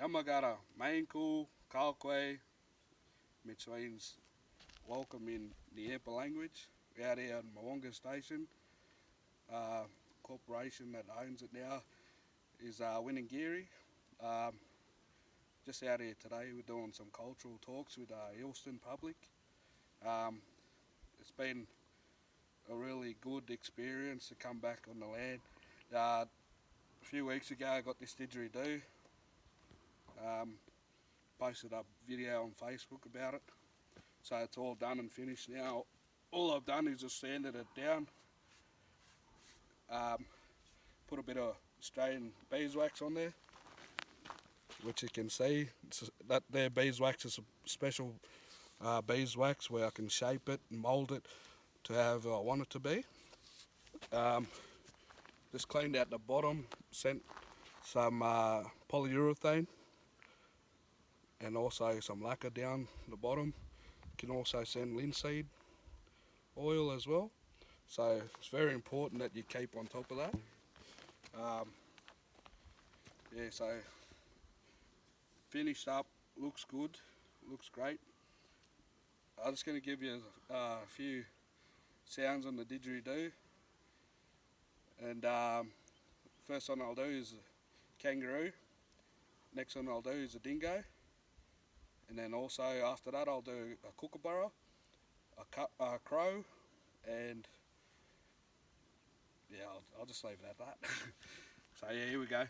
Yamagata Mainku Kalkwe, which means welcome in Ngiyampaa language. We're out here at Mawonga station. Corporation that owns it now is Ngiyampaa. Just out here today, we're doing some cultural talks with Hillston public. It's been a really good experience to come back on the land. A few weeks ago I got this didgeridoo. Posted up video on Facebook about it. So it's all done and finished now. All I've done is just sanded it down. Put a bit of Australian beeswax on there, which you can see. That there beeswax is a special beeswax where I can shape it and mould it to have I want it to be. Just cleaned out the bottom, sent some polyurethane and also some lacquer down the bottom. You can also send linseed oil as well. So it's very important that you keep on top of that. Yeah, so finished up, looks good, looks great. I'm just going to give you a few sounds on the didgeridoo. And first one I'll do is a kangaroo. Next one I'll do is a dingo. And then also after that I'll do a kookaburra, a crow, and yeah, I'll just leave it at that. So yeah, here we go.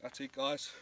That's it, guys.